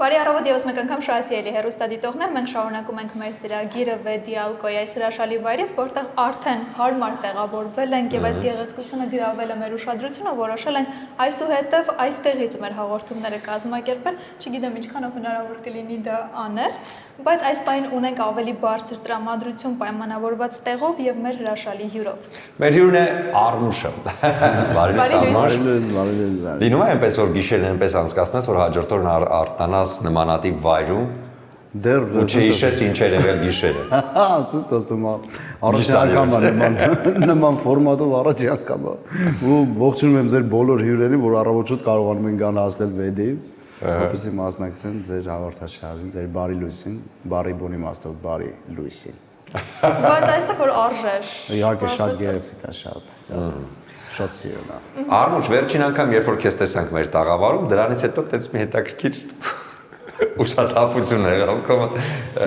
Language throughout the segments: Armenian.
Բարի առավոտ եւս մեկ անգամ շահացիելի հեռուստադիտողներ, մենք շարունակում ենք մեր ծրագիրը Վեդիալկոյի այս հրաշալի վայրից, որտեղ արդեն հարմար տեղավորվել ենք եւ այս գեղեցկությունը գրավել է մեր ուշադրությունը, որոշել ենք այսուհետեւ այստեղից մեր հաղորդումները կազմակերպել, չգիտեմ ինչքանով հնարավոր կլինի դա անել, բայց այս պայն ունենք ավելի բարձր տրամադրություն պայմանավորված տեղով եւ մեր հրաշալի հյուրով։ Մեր հյուրն է Արմուշը։ Բարի լույս։ Լինում է այնպես որ գիշերն այնպես անցկացնես, որ հաջորդ օրն արթնանաս նմանատիպ վայրում դեռ ու չհիշես ինչ էր եղել գիշերը։ Հա, ցույցում առաջին անգամ նման ֆորմատով առաջին անգամ ու ողջունում եմ ձեր բոլոր հյուրերին, որ առավոտ շուտ կարողանում են գան հասնել Վեդի, որպեսզի մասնակցեն ձեր հաղորդաշարին, ձեր բարի լույսին, բարի բունի մաստով բարի լույսին։ Բայց այսօր որ արժեր։ Իհարկե շատ գեղեցիկ է, շատ սիրուն է։ Արմուշ, վերջին անգամ երբ որ քեզ տեսանք մեր տաղավարում, դրանից հետո տենց մի հետաքրքիր ուշաթափություն եղավ կոմը։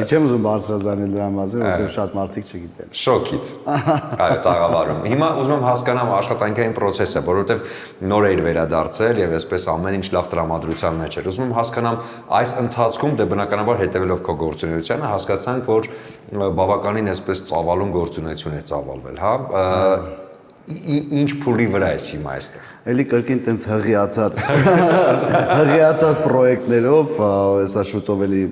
Չեմ ուզում բարձրացնել դրա մասին, որովհետև շատ մարդիկ չգիտեն։ Շոկից։ Այո, տաղավարում։ Հիմա ուզում եմ հասկանամ աշխատանքային process-ը, որովհետև նոր էր վերադարձել եւ այսպես ամեն ինչ լավ տրամադրության մեջ էր։ Ուզում եմ հասկանամ այս ընթացքում դե բնականաբար հետևելով քո գործունեությանը հասկացանք, որ բավականին այսպես ծավալուն գործունեություն է ծավալվել, հա։ Ինչ փուլի վրա ես հիմա այստեղ։ Էլի կրկին տենց հղիացած պրոյեկտներով, հեսա շուտով էլի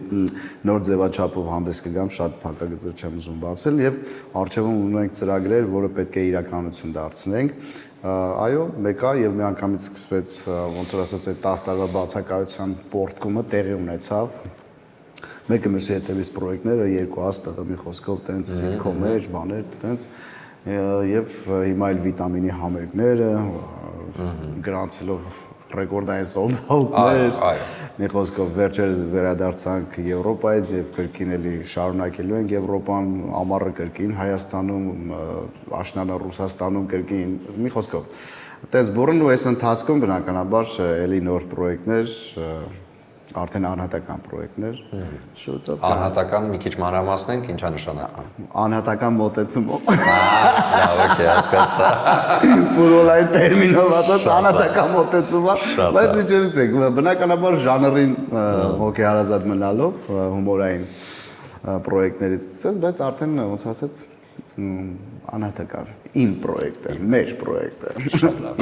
նոր ձևաչափով հանդես կգամ, շատ փակագծեր չեմ ուզում բացել եւ առջևում ունենք ծրագրեր, որը պետք է իրականություն դարձնենք։ Այո, մեկա եւ միանգամից սկսվեց, ոնց որ ասած, այդ 10 տարվա բացակայության պորտկումը տեղի ունեցավ։ Մեկը մյուսի հետևից պրոյեկտները, երկու հաստատը մի խոսքով տենց սիթքոմեր, բաներ, տենց եւ հիմա էլ վիտամինի համերգները, գրանցելով ռեկորդային սոլդաուտներ, մի խոսքով վերջերս վերադարձանք Եվրոպայից եւ կրկին էլի շարունակելու ենք Եվրոպան, ամառը կրկին Հայաստանում, աշնանը Ռուսաստանում կրկին, մի խոսքով։ Այդպես բուրն ու այս ընթացքում բնականաբար էլի նոր պրոյեկտներ, արդեն անհատական պրոյեկտներ, շուտով։ Անհատական մի քիչ մանրամասնենք, ինչա նշանակում։ Անհատական մոտեցումով։ Լավ, օքեյ, հասկացա։ Ֆուտբոլային տերմինով ասած անհատական մոտեցում է, բայց իջերից եք, բնականաբար ժանրին հոգեհարազատ մնալով հումորային պրոյեկտներից սկսած, բայց արդեն ոնց ասած անհատական իմ պրոյեկտը, մեր պրոյեկտը,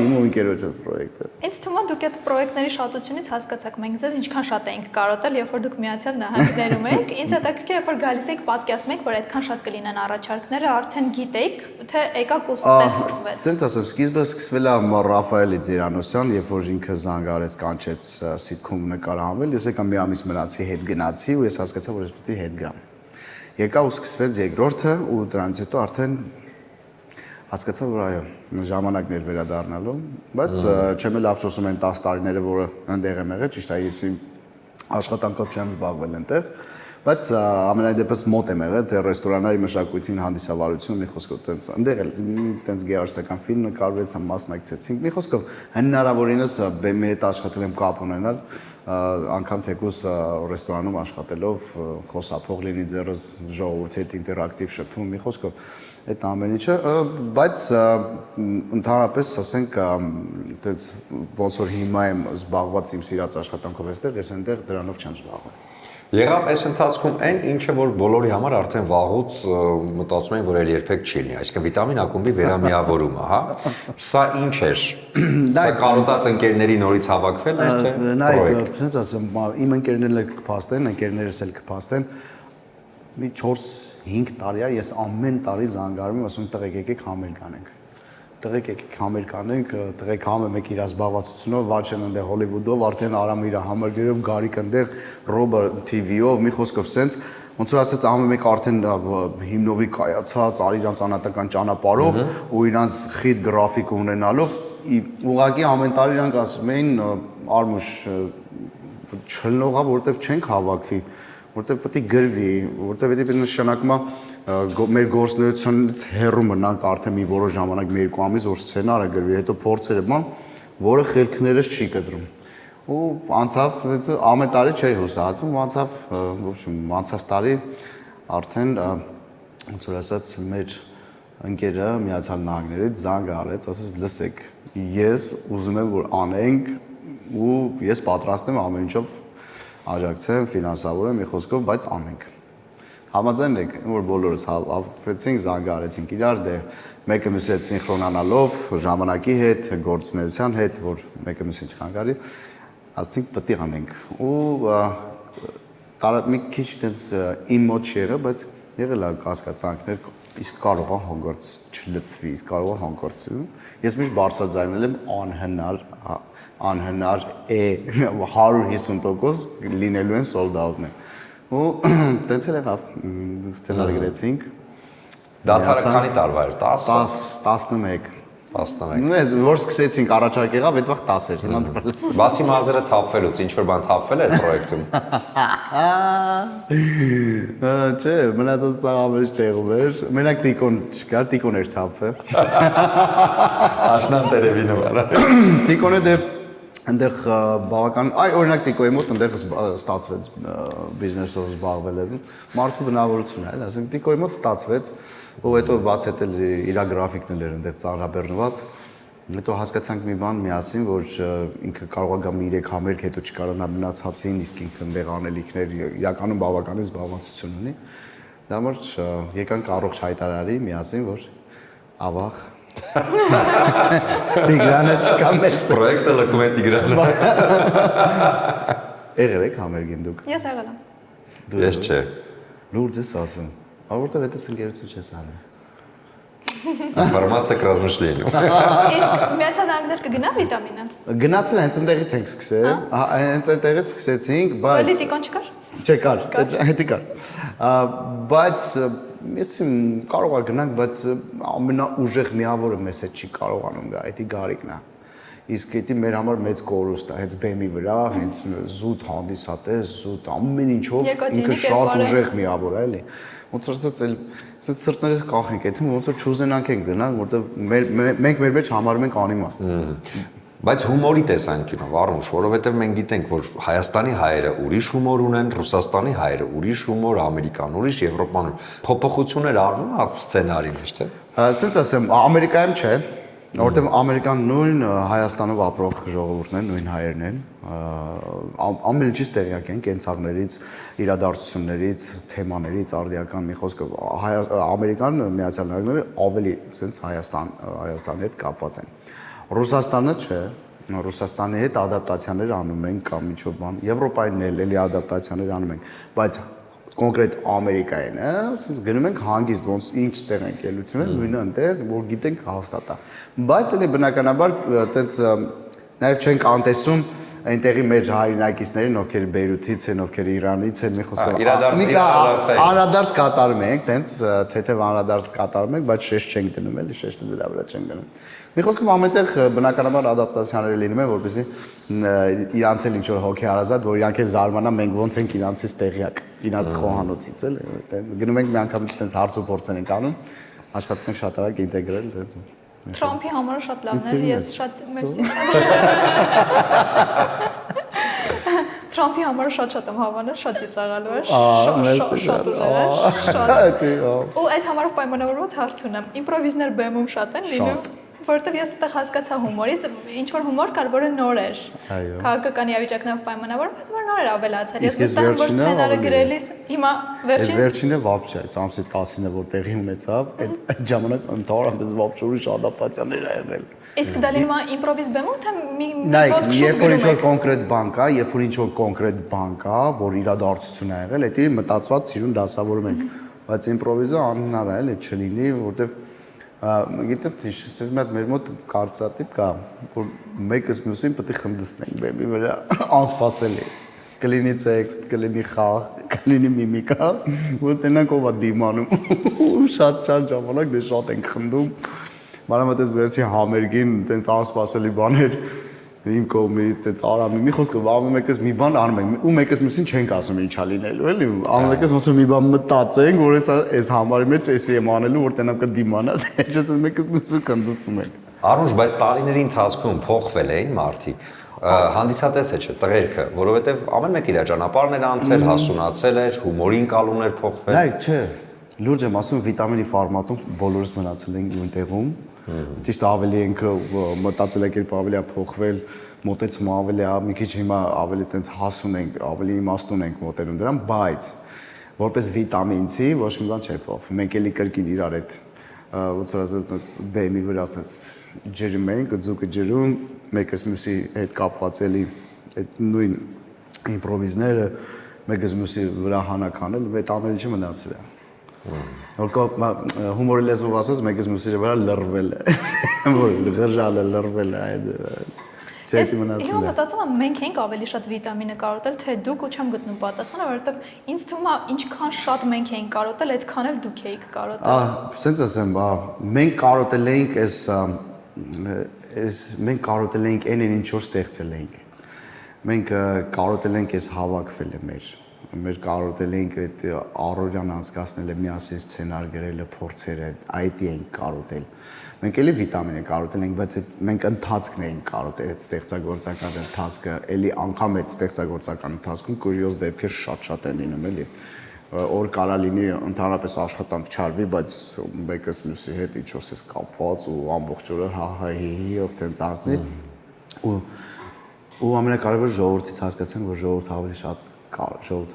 իմ ու ընկերոջս պրոյեկտը։ Ինձ թվում է դուք այդ պրոյեկտների շատությունից հասկացաք մենք ձեզ ինչքան շատ էինք կարոտել, երբ որ դուք Միացյալ Նահանգներում եք։ Ինձ հետաքրքիր է որ գալիս եք պատկերացնում եք, որ այդքան շատ կլինեն առաջարկները, արդեն գիտեիք, թե եկաք ու ստեղ սկսվեց։ Սենց ասեմ, սկիզբը սկսվել է Ռաֆայել Ձիրանոսյան, երբ որ ինքը զանգարեց, կանչեց սիթքոմ նկարահանվել, ես եկա մի ամիս մնացի, հետ գնացի ու ես հասկացա, որ ես պետք է հետ գամ։ Եկա ու սկսվեց երկրորդը ու դրանից հետո արդեն հասկացա, որ այո, ժամանակն էր վերադառնալու, բայց չեմ էլ ափսոսում այն 10 տարիները, որը այնտեղ եմ եղել, ճիշտ է, ես իմ աշխատանքով չեմ զբաղվել այնտեղ, բայց ամենայն դեպս մոտ եմ եղել, թե ռեստորանային մշակույթին հանդիսավարություն, մի խոսքով տենց այնտեղ էլ տենց գեղարվեստական ֆիլմ նկարվեց, մասնակցեցինք, մի խոսքով հնարավորինս բեմի հետ աշխատել եմ կապ ունենալ, անգամ թեկուս ռեստորանում աշխատելով խոսափող լինի ձեռս ժողովրդի հետ ինտերակտիվ շփում, մի խոսքով այդ ամեն ինչը, բայց ընդհանրապես ասենք այդպես ոնց որ հիմա եմ զբաղված իմ սիրած աշխատանքով այստեղ, ես այնտեղ դրանով չեմ զբաղվում։ Եղավ այս ընթացքում այն ինչը որ բոլորի համար արդեն վաղուց մտածում են որ էլ երբեք չի լինի, այսինքն վիտամին ակումբի վերամիավորումը, հա։ Սա ինչ էր։ Սա կարոտած ընկերների նորից հավաքվել էր թե պրոյեկտ։ Նայեք, ասեմ, իմ ընկերներն էլ կփաստեն, ընկերներս էլ կփաստեն։ Մի 4-5 տարի է ես ամեն տարի զանգարում եմ, ասում եմ տղեկ եկեք համերգ անենք։ Տղեկ եկեք համերգ անենք, տղեկ համը մեկ իր զբաղվածությունով, Վաչեն այնտեղ Հոլիվուդով, արդեն Արամ իր համերգերով, Գարիկ այնտեղ, Ռոբը TV-ով, մի խոսքով սենց, ոնց որ ասած ամը մեկ արդեն հիմնովի կայացած, արի իրանց անհատական ճանապարհով ու իրանց խիտ գրաֆիկ ունենալով, ուղղակի ամեն տարի իրանք ասում էին Արմուշ չլնողա, որովհետև չենք հավաքվի, որովհետև պետք է գրվի, որովհետև դա նշանակում է մեր գործունեությունից հեռու մնանք արդեն մի որոշ ժամանակ, մի երկու ամիս, որ սցենարը գրվի, հետո փորձերը բան, որը խելքներս չի կտրում։ Ու անցավ, ամեն տարի չէի հուսահատվում, անցավ, անցած տարի արդեն ոնց որ ասած մեր ընկերը Միացյալ Նահանգներից զանգ արեց, ասաց լսեք, ես ուզում եմ որ անենք ու ես պատրաստ եմ ամեն ինչով աջակցեմ, ֆինանսավորեմ, մի խոսքով, բայց անենք։ Համաձայն եք, որ բոլորս ապրեցինք, զանգարեցինք իրար, դե մեկը մյուսի հետ սինխրոնանալով, ժամանակի հետ, գործունեության հետ, որ մեկը մյուսին չխանգարի, ասենք պետք է անենք։ Ու մի քիչ այդպես իմ մոտ չեղը, բայց եղել է կասկածանքներ, իսկ կարող է հանգարց չլծվի, իսկ կարող է հանգարց։ Ես միշտ բարձրաձայնել եմ անհնար է 150% լինելու են sold out-ներ։ Ու տենց էլ եղավ, սցենար գրեցինք։ Դաթարը քանի տարվա էր, 10։ 11։ 11։ Որ սկսեցինք առաջարկ եղավ, այդ վաղ 10 էր, հիմա Բացի մազերը թափվելուց, ինչ որ բան թափվել էր պրոյեկտում։ Չէ, մնացած սա ամենից տեղում էր։ Մենակ տիկոն չկար, տիկոն էր թափվել։ Աշնան տերևինը վրա։ Տիկոնը դե այնտեղ բավական, օրինակ տիկոյի մոտ այնտեղ ստացվեց բիզնեսով զբաղվել է։ Մարդու բնավորությունն է, ասենք տիկոյի մոտ ստացվեց, ու հետո բաց հետել իր գրաֆիկն էր այնտեղ ծանրաբեռնված։ Հետո հասկացանք մի բան միասին, որ ինքը կարող է գա մի 3 համերգ, հետո չկարանա մնացածին, իսկ ինքը այնտեղ անելիքներ իրականում բավականին զբաղվածություն ունի։ Դա համար եկանք առողջ հայտարարի միասին, որ ավաղ Տիգրանը չկա մեզ։ Պրոյեկտը լքում է Տիգրանը։ Եղել եք համերգին դուք։ Ես եղել եմ։ Ես չէ։ Լուրջ ես ասում։ Որտեղ այդպես ընկերություն չես անում։ Ինֆորմացիա կրազմշլիելու։ Իսկ Միացյալ Նահանգներ կգնա վիտամինը։ Գնացել հենց այնտեղից ենք սկսել, հենց այնտեղից սկսեցինք, բայց Պոլիտիկոն չկար։ չկար, հետի կար։ Բայց ես կարող եմ գնանք, բայց ամենաուժեղ միավորը մեզ հետ չի կարողանում գա, դա գարիկն է։ Իսկ դա մեր համար մեծ կորուստ է, հենց բեմի վրա, հենց զուտ հանդիսատես, զուտ ամեն ինչով ինքը շատ ուժեղ միավոր է, էլի։ Ոնց որ ասած սրտներս կախենք, դա ոնց որ չուզենանք ենք գնալ, որովհետև մենք մեր մեջ համարում ենք անիմաստ։ Բայց հումորի տեսանկյունով առնուշ, որովհետև մենք գիտենք, որ Հայաստանի հայերը ուրիշ հումոր ունեն, Ռուսաստանի հայերը ուրիշ հումոր, Ամերիկան ուրիշ, Եվրոպան ուրիշ։ Փոփոխություններ արվում է սցենարի մեջ, թե։ Ասենց ասեմ, Ամերիկայում չէ, որովհետև Ամերիկան նույն Հայաստանով ապրող ժողովուրդն են, նույն հայերն են, ամեն ինչից տեղյակ են, կենցաղներից, իրադարձություններից, թեմաներից, արդիական մի խոսքով, Ամերիկան, Միացյալ Նահանգները ավելի ասենց Հայաստանի հետ կապված են։ Ռուսաստանը չէ, Ռուսաստանի հետ ադապտացիաներ անում ենք կամ ինչ-որ բան, Եվրոպային էլ էլի ադապտացիաներ անում ենք, բայց կոնկրետ Ամերիկային, ասես գնում ենք հանգիստ, ոնց ինչ տեղ ենք ելույթներ, նույնը այնտեղ, որ գիտենք հաստատ է։ Բայց էլի բնականաբար այտենց նաև չենք անտեսում այնտեղի մեր հայրենակիցներին, ովքեր Բեյրութից են, ովքեր Իրանից են, մի խոսքով անդրադարձ կատարում ենք, տենց թեթև անդրադարձ կատարում ենք, բայց շեշտ չենք դնում, էլի շեշտը դրա վրա չենք դնում։ Մի խոսքով ամենտեղ բնականաբար ադապտացիաներ լինում են, որպեսզի իրանց էլ ինչ-որ հոգի հարազատ, որ իրանք էլ զարմանան, մենք ոնց ենք իրանցից տեղյակ, իրանց խոհանոցից էլ, գնում ենք մի անգամ այդպես հարց ու փորձ ենք անում, աշխատում ենք շատ արագ ինտեգրել, այդպես։ Թրամփի համարը շատ լավն է, ես շատ մերսի։ Թրամփի համարը շատ եմ հավանել, շատ ծիծաղալու է, շատ ուժեղ է, շատ։ Ու այդ համարով պայմանավորված հարց ունեմ, իմպրովիզներ բեմում շատ են լինում, որովհետև ես այդտեղ հասկացա հումորից, ինչ որ հումոր կար, որը նոր էր։ Քաղաքական իրավիճակներով պայմանավորված, որ նոր էր ավելացել։ Ես վստահ եմ, որ սցենարը գրելիս հիմա վերջին վերջինը վաբշա, այս ամսի 10-ը որ տեղի ունեցավ, այդ ժամանակ ընդհանրապես վաբշ ուրիշ ադապտացիաներ ա եղել։ Իսկ դա լինում է իմպրովիզ բեմում, թե մի ոդկ շուտ երբ որ ինչ-որ կոնկրետ բան կա, երբ որ ինչ-որ կոնկրետ բան կա, որ իրադարձություն ա եղել, դա մտածված սիրուն դասավորում ենք, բայց իմպրովիզը անհնար է, էլի չլինի, որովհետև գիտեք, ես մի հատ մեր մոտ կարծրատիպ կա, որ մեկս մյուսին պետք է խնդստենք բեմի վրա, անսպասելի։ Կլինի տեքստ, կլինի խաղ, կլինի միմիկա, որ տենանք ով է դիմանում, ու շատ ժամանակ դե շատ ենք խնդում։ Մանավանդ այս վերջի համերգին տենց անսպասելի բաներ իմ կողմից տենց արամի մի խոսքով անում մեկս մի բան անում ենք ու մեկս մյուսին չենք ասում ինչա լինելու էլի անում մեկս ոնց մի բան մտածենք որ այս համարի մեջ էսի եմ անելու որ տենամ կդիմանա թե չէ մեկս մյուսին կնդստում ենք Արուշ բայց տարիների ընթացքում փոխվել էին մարդիկ հանդիսատեսը չէ տղերքը որովհետև ամեն մեկ իր ճանապարհն էր անցել հասունացել էր հումորի ընկալումներ փոխվել Նայ չէ լուրջ եմ ասում վիտամինի ֆորմատում բոլորս մնացել ենք նույն տեղում Ճիշտ ավելի ենք մտածելակերպ ավելի է փոխվել, մոտեցումը ավելի մի քիչ հիմա ավելի տենց հասուն ենք, ավելի իմաստուն ենք մոտենում դրան, բայց որպես վիտամին C ոչ մի բան չէ փոխվում։ Մենք էլի կրկին իրար այդ ոնց որ ասած բեմի վրա ասած ջրում ենք, ձուկը ջրում, մեկս մյուսի հետ կապված էլի այդ նույն իմպրովիզները, մեկս մյուսի վրա հանակ անել, այդ ամեն ինչը մնացել է։ Հումորի լեզվով ասած մեկս մյուսի վրա լռվել է, որ գժալը լռվել է այդ չեցի մնացել է։ Հիմա մտածում եմ մենք ենք ավելի շատ վիտամինը կարոտել, թե դուք ու չեմ գտնում պատասխանը, որովհետև ինձ թվում է ինչքան շատ մենք ենք կարոտել, այդքան էլ դուք եք կարոտել։ Սենց ասեմ, մենք կարոտել էինք մենք կարոտել էինք այն ինչ որ ստեղծել էինք։ Մենք կարոտել ենք այս հավաքվելը մեր կարոտել էինք այդ առօրյան անցկացնել է միասին սցենար գրելը, փորձերը, այդ էինք կարոտել։ Մենք էլի վիտամին ենք կարոտել ենք, բայց մենք ընթացքն էինք կարոտել, այդ ստեղծագործական ընթացքը, էլի անգամ այդ ստեղծագործական ընթացքում կուրիոզ դեպքեր շատ են լինում էլի։ Որ կարա լինի ընդհանրապես աշխատանք չարվի, բայց մեկս մյուսի հետ ինչ-որ էս կապված ու ամբողջ օրը հի-հի-ով տենց անցնի ու ամենակարևորը ժողովրդից հասկացանք, որ ժողովուրդ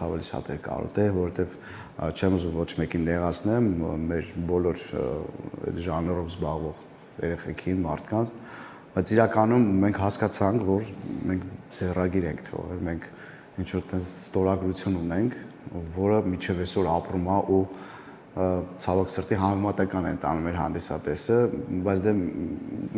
ավելի շատ էր կարոտել, որովհետև չեմ ուզում ոչ մեկին նեղացնեմ, մեր բոլոր այդ ժանրով զբաղվող երեխեքին, մարդկանց, բայց իրականում մենք հասկացանք, որ մենք ձեռագիր ենք թողել, մենք ինչ-որ տես ստորագրություն ունենք, որը միջև այսօր ապրում է ու ցավոք սրտի համեմատական են տանում մեր հանդիսատեսը, բայց դե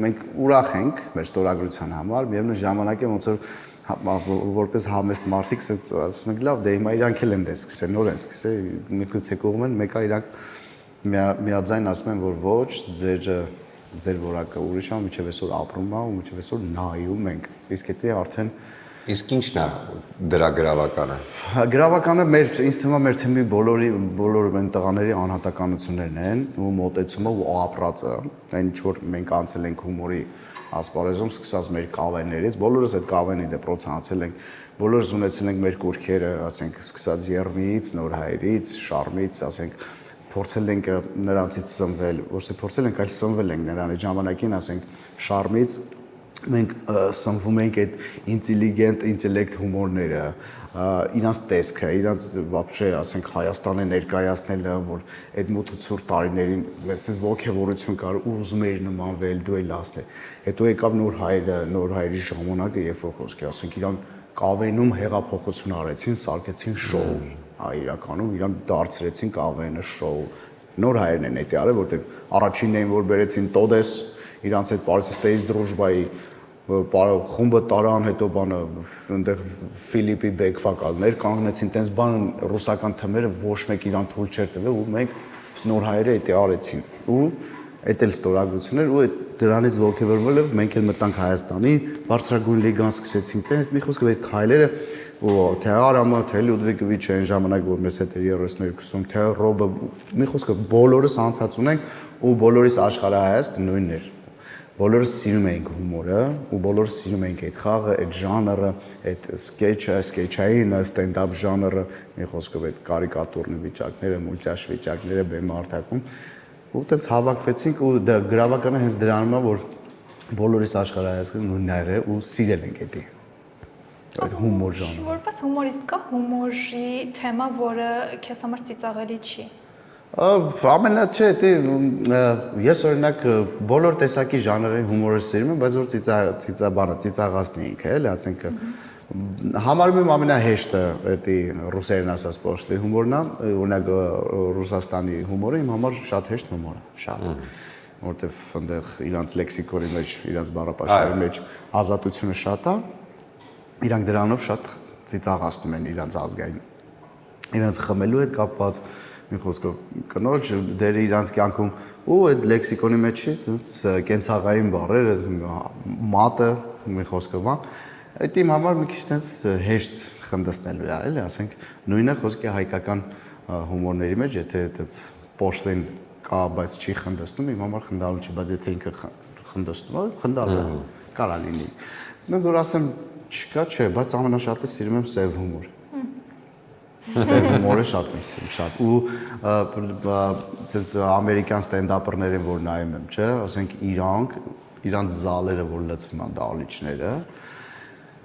մենք ուրախ ենք մեր ստորագրության համար, միևնույն ժամանակ에 ոնց որ որպես համեստ մարդիկ ասում ենք լավ, դե հիմա իրանք էլ են դե սկսել, նոր են սկսել, միգուցե կողմ են, մեկը իրանք միաձայն ասում են, որ ոչ, ձեր որակը ուրիշ է, միջև այսօր ապրում է ու միջև այսօր նայում ենք, իսկ դա արդեն Իսկ ինչն է դրա գրավականը։ Գրավականը ինձ թվում է մեր թիմի բոլոր մեր տղաների անհատականություններն են ու մոտեցումը ու ապրածը, այն ինչ որ մենք անցել ենք հումորի ասպարեզում, սկսած մեր կավեներից, բոլորս այդ կավենի դեպրոց անցել ենք, բոլորս ունեցել ենք մեր կուրքերը, ասենք, սկսած ԵՌՄԻ-ից, Նոր հայերից, Շարմից, ասենք, փորձել ենք նրանցից սնվել, ոչ թե փորձել ենք, այլ սնվել ենք նրանից ժամանակին, ասենք, Շարմից մենք սնվում ենք այդ ինտելիգենտ ինտելեկտ հումորները, իրանց տեսքը, իրանց вообще, ասենք, Հայաստանը ներկայացնելը, որ այդ մութ-ցուրտ տարիներին մեզ ողջավորություն կար ու ուզում էր նմանվել, դու էլ ասել։ Հետո եկավ նոր հայերի ժամանակը, երբ որ խոսքի, ասենք, իրան կավենում հեղափոխություն արեցին, սարքեցին շոու, իրականում իրան դարձրեցին կավենը շոու։ Նոր հայերն են դա արել, որտեղ առաջինն էին, որ բերեցին Տոդես, իրանց այդ պարիսստեից դրուժբայի խումբը տարան, հետո բանը այնտեղ Ֆիլիպի բեկվակալներ կանգնեցին, տենց բան ռուսական թմերը ոչ մեկ իրան թույլ չէր տվել ու մենք նոր հայերը դա արեցին։ Ու այդ էլ ստորագրություններ ու դրանից ողջևորվելով մենք էլ մտանք Հայաստանի, բարձրագույն լիգան սկսեցինք, տենց մի խոսքով այդ քայլերը ու թե Արամը, թե Լյուդվիգովիչը այն ժամանակ որ մեզ հետ էր 32-ում, թե Ռոբը, մի խոսքով բոլորս անցած ունենք ու բոլորիս աշխարհայացք նույնն էր։ Բոլորս սիրում էինք հումորը ու բոլորս սիրում էինք այդ խաղը, այդ ժանրը, այդ սկեչային, ստենդափ ժանրը, մի խոսքով այդ կարիկատուրնի վիճակները, մուլտյաշ վիճակները բեմի արտակում ու այդպես հավաքվեցինք ու դա գրավականը հենց դրանում է, որ բոլորիս աշխարհայացքը նույնն է ու սիրել ենք դա։ Այդ հումոր ժանրը։ Որպես հումորիստ կա հումորի թեմա, որը քեզ համար ծիծաղելի չի։ Ամենա չէ, ես օրինակ բոլոր տեսակի ժանրերի հումորը սիրում եմ, բայց որ ծիծաղացնի ինքը, էլի, ասենք համարում եմ ամենահեշտը դա ռուսերեն ասած պոշտի հումորն է, օրինակ Ռուսաստանի հումորը իմ համար շատ հեշտ հումոր է, շատ, որտեվ այնտեղ իրանց լեքսիկոնի մեջ, իրանց բառապաշարի մեջ ազատությունը շատ է, իրանք դրանով շատ ծիծաղացնում են իրանց ազգային, իրանց խմելու հետ կապված մի խոսքով կնոջ դերը իրանց կյանքում ու այդ լեքսիկոնի մեջ կենցաղային բառերը մատը մի խոսքով այդ իմ համար մի քիչ տենց հեշտ խնդստելու է էլի ասենք նույնը խոսքի հայկական հումորների մեջ եթե այդպես պոշտեն կա բայց չի խնդստում իմ համար խնդալու չի բայց եթե ինքը խնդստում է խնդալու կարա լինի դες որ ասեմ չկա չէ բայց ամենաշատը սիրում եմ սև հումոր Հումորը շատ եմ սիրում, շատ ու ցես ամերիկյան ստենդափերներին որ նայում եմ, չէ, ասենք իրանք, իրանց զալերը որ լցվում են դահլիճները,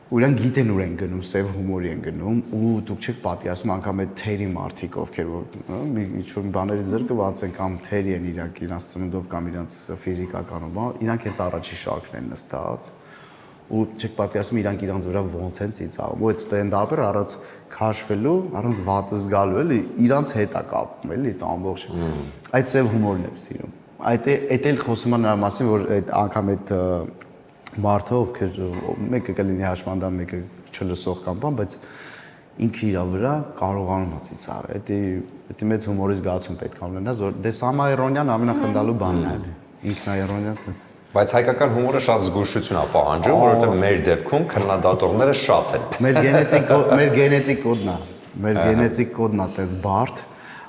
ու իրանք գիտեն ուր են գնում, սև հումորի են գնում ու դուք չեք պատկերացնում անգամ այդ թերի մարդիկ ովքեր որ ինչ-որ բաների զրկված են կամ թերի են իրանք ծնունդով կամ իրանք ֆիզիկականով, իրանք հենց առաջի շարքն են նստած ու չեք պատկերացնում իրանք վրա ոնց են ծիծաղում ու այդ ստենդափը առանց քաշվելու, առանց վատը զգալու էլի իրանք հետ է կապում էլի դա ամբողջ այդ սև հումորն եմ սիրում այդ էլ խոսում է նրա մասին որ այդ անգամ այդ մարդը ովքեր մեկը կլինի հաշմանդամ մեկը չլսող կամ բան բայց ինքը իր վրա կարողանում է ծիծաղել դա մեծ հումորի զգացում պետք է ունենա որ դե սամաիրոնիան ամենախնդալու բանն է ինքնաիրոնիան այդպես Բայց հայկական հումորը շատ զգուշություն է պահանջում, որովհետև մեր դեպքում քննադատողները շատ են։ Մեր գենետիկ կոդն է, մեր գենետիկ կոդն է այդպես բարդ,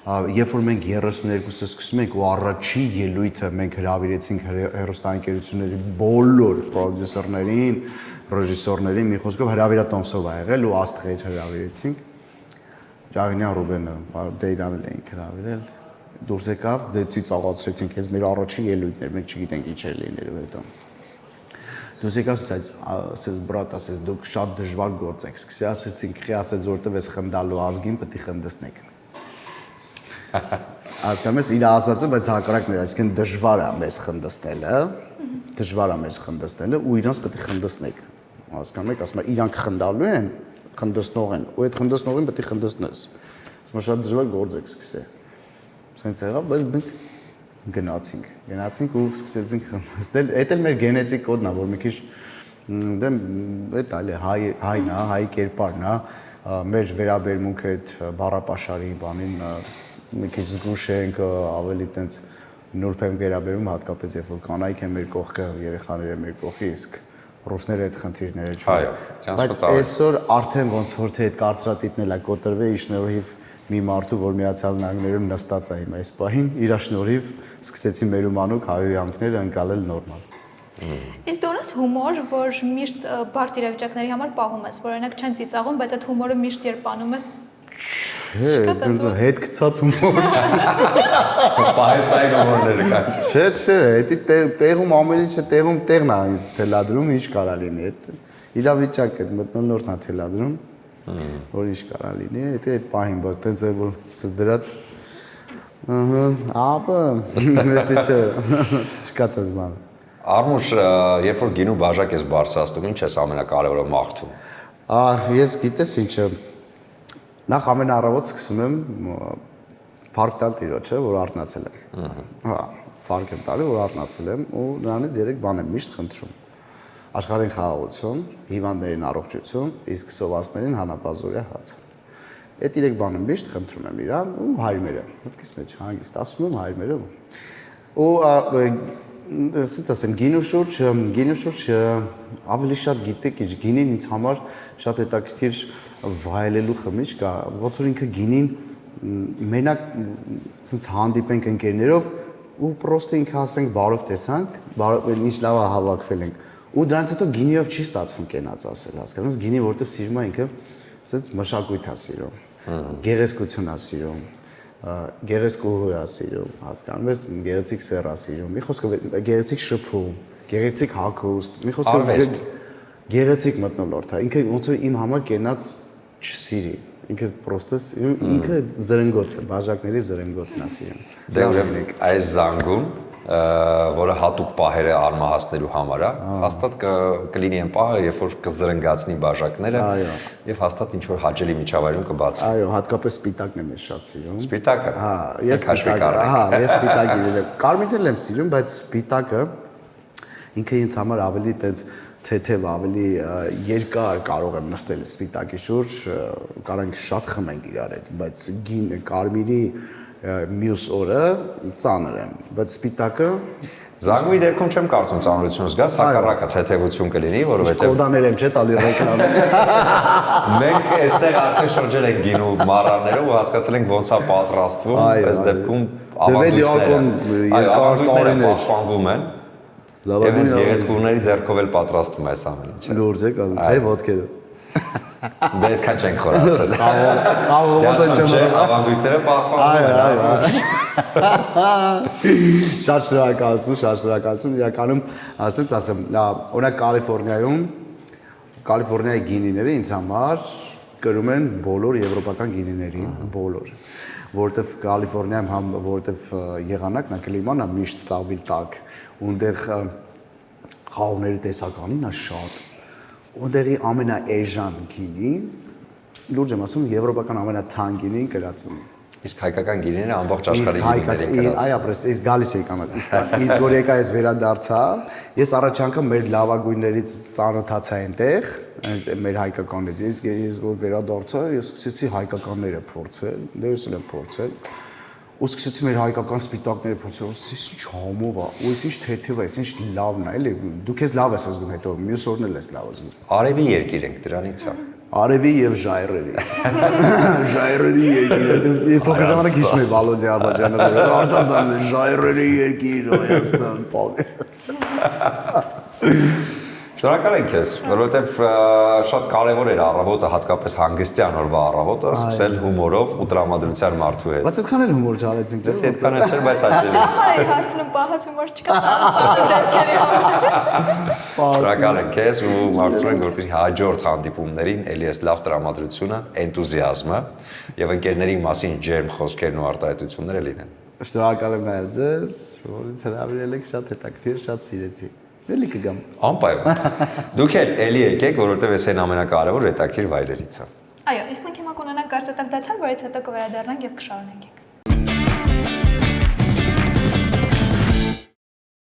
երբ որ մենք 32-ը սկսում ենք ու առաջի ելույթը մենք հրավիրեցինք հեռուստաընկերությունների բոլոր պրոդյուսերներին, ռեժիսորներին, մի խոսքով հրավիրատոմսով ա եղել ու աստղեր հրավիրեցինք։ Ջագնյան Ռուբենը, դե իրան էլ էինք հրավիրել։ Դուրս եկավ, դե ծիծաղացրեցինք, հենց մեր առաջին ելույթներ, մենք չգիտենք ինչ էր լինելու հետո։ Դուրս եկավ, ասեց բրատ, ասեց դուք շատ դժվար գործ եք, սկսի ասեցինք, խի ասեց որտեվ ես խնդալու ազգին պետք է խնդեսնեք։ Հասկանում ես, իր ասածը, բայց հակառակն էր, այսինքն դժվար է մեզ խնդեսնելը ու իրանց պետք է խնդեսնեք։ Հասկանում եք, ասում է իրանք խնդալու են, խնդեսնող են, ու այդ խնդեսնողին պետք է խնդեսնես։ Ասում է շատ դժվար գործ եք սկսել։ Սենց եղավ, բայց մենք գնացինք ու սկսեցինք խնդրել։ Այդ էլ մեր գենետիկ կոդն է, որ մի քիչ դե այդ այլ է հայն է, հայ կերպարն է, մեր վերաբերմունքը այդ բառապաշարի բանին մի քիչ զգուշ ենք, ավելի տենց նուրբ եմ վերաբերում, հատկապես երբ որ կանայք են մեր կողքը, երեխաները մեր կողքի, իսկ ռուսները այդ խնդիրները չունեն։ Բայց այսօր արդեն ոնց որ թե այդ կարծրատիպն էլ է կոտրվել իր շնորհիվ մի մարդու, որ Միացյալ Նահանգներում նստած է հիմա այս պահին, իր շնորհիվ սկսեցի մեր ումանուկ հայհոյանքները ընկալել նորմալ։ Իսկ դու ունես հումոր, որ միշտ բարդ իրավիճակների համար պահում ես, որ օրինակ չեն ծիծաղում, բայց այդ հումորը միշտ երբ անում ես Չէ, դենց հետ գցած հումոր։ Պահեստային հումորները կան։ Չէ, դա տեղում ամեն ինչը տեղն է ինձ թելադրում, ինչ կարա լինի։ Իրավիճակը այդ մթնոլորտն է թելադրում, որ ինչ կարա լինի, այդ պահին, բայց տենց է որ սս դրած ապա դա չէ, չկա դες բան։ Արմուշ, երբ որ գինու բաժակ ես բարձրացնում, ինչ ես ամենակարևորը մաղթում։ Ես գիտես ինչը նախ ամենառավոտ սկսում եմ փառք տալ Տիրոջը, որ արթնացել եմ։ Հա, փառք եմ տալու, որ արթնացել եմ ու նրանից 3 բան եմ միշտ խնդրում։ Աշխարհին խաղաղություն, հիվանդներին առողջություն, իսկ սովածներին հանապազորյա հաց։ Այդ 3 բանը միշտ խնդրում եմ իրան ու հայրմերը։ Մտքիս մեջ հանգիստ ասում եմ հայրմերը։ Ու ասած ասեմ գինու շուրջ ավելի շատ գիտեք, գինին ինձ համար շատ հետաքրքիր վայելելու խմիչք է, ոնց որ ինքը գինին մենակ ցած հանդիպենք ընկերներով ու պրոստը ինքը ասենք բարով տեսանք, ինչ լավ է հավաքվել ենք։ Ու դրանից հետո գինիով չի ստացվում կենաց ասել, հասկանում ես, գինի որտեվ սիրում է ինքը, ասած մշակույթ է սիրում, գեղեցկություն է սիրում, գեղեցկուհու է սիրում, հասկանում ես, գեղեցիկ սեռ է սիրում, մի խոսքով գեղեցիկ շփում, գեղեցիկ հագուստ, մի խոսքով գեղեցիկ մթնոլորտ է, ինքը ոնց որ իմ համար կենաց չսիրի, ինքը պրոստը ինքը զրնգոց է, բաժակների զրնգոցն է սիրում։ Դե ուրեմն այս զանգուն որը հատուկ պահերը արմահասնելու համար է, հաստատ կլինի այն պահը, երբ որ կզրնգացնի բաժակները եւ հաստատ ինչ որ հաճելի միջավայրում կբացվի։ Այո, հատկապես սպիտակն եմ ես շատ սիրում։ Սպիտակը։ Հա, ես սպիտակը եմ։ Կարմիրն եմ սիրում, բայց սպիտակը ինքը ինձ համար ավելի տենց թեթև, ավելի երկար կարող եմ նստել սպիտակի շուրջ, կարանք շատ խմենք իրար հետ, բայց կարմիրի մյուս օրը ծանր եմ, բայց սպիտակը Զանգուի դեպքում չեմ կարծում ծանրություն զգաս, հակառակը թեթևություն կլինի, որովհետեւ կոդաներ եմ չէ տալի ռեկլամը։ Մենք այստեղ արդեն շրջել ենք գինու մառաններով ու հասկացել ենք ոնց է պատրաստվում, այս դեպքում ավանդույթները պահպանվում են։ Եվ հենց գեղեցկուհուների ձեռքով էլ պատրաստվում է այս ամեն ինչը։ Լուրջ եք ասում, թե ոտքերը։ Դե այդքան չենք խորացել։ Խաղողոտ են ճմռ։ Ավանդույթները պահպանվում են։ Շատ շնորհակալություն, իրականում ասեմ, օրինակ Կալիֆոռնիայում Կալիֆոռնիայի գինիները ինձ համար կրում են բոլոր եվրոպական գինիներին, բոլոր, որովհետև Կալիֆոռնիայում որովհետև եղանակն է կլիման է միշտ ստաբիլ տաք, ունդեղ խաղողների տեսականին է շատ, ունդեղի ամենաէժան գինին, լուրջ եմ ասում, եվրոպական ամենաթանկ գինին կրածում։ Իսկ հայկական գինիները ամբողջ աշխարհի գինիներին կրած։ Այո, ապրես, ես գալիս եի կամ իսկ որ եկա ես վերադարձա, ես առաջ անգամ մեր լավագույններից ծանոթացա այնտեղ, մեր հայկականներից, ես որ վերադարձա, ես սկսեցի հայկականները փորձել, դե ես եմ փորձել, ու սկսեցի մեր հայկական սպիտակները փորձել, ես ինչ համով է, ու ես ինչ թեթև է, ինչ լավն է, էլի, դու քեզ լավ ես զգում հետո, մյուս օրն էլ ես լավ զգում։ Արևի երկիր ենք դրանից է։ Արևի եւ ժայռերի։ Ժայռերի երկիրը դու փոքր ժամանակ հիշում ես Վալոդի Աբաջանը, որ արտասանն է ժայռերի երկիր Հայաստան, պալի։ Շնորհակալ ենք քեզ, որովհետև շատ կարևոր էր առավոտը, հատկապես հանգստյան օրվա առավոտը, սկսել հումորով ու տրամադրության մարդու հետ։ Բայց այդքան էլ հումոր չարեցինք, Ես այդքան էլ չէր, բայց հաճելի։ Այ հարցնում պահած հումոր չկա, դեպքերի համար։ Շնորհակալ ենք քեզ ու մաղթում ենք, որպեսզի հաջորդ հանդիպումներին ելի ես լավ տրամադրությունը, էնտուզիազմը եւ ընկերների մասին ջերմ խոսքերն ու արտահայտությունները լինեն։ Շնորհակալ եմ նաև ձեզ, որ ինձ հրավիրել եք, շատ հետաքրքիր, շատ սիրեցի։ Էլի կգամ։ Անպայման։ Դուք էլ էլի եկեք, որովհետև այս այն ամենակարևոր հետաքրքիր վայրերից է։ Այո, իսկ մենք հիմա կունենանք կարճատև դադար, որից հետո կվերադառնանք եւ կշարունակենք։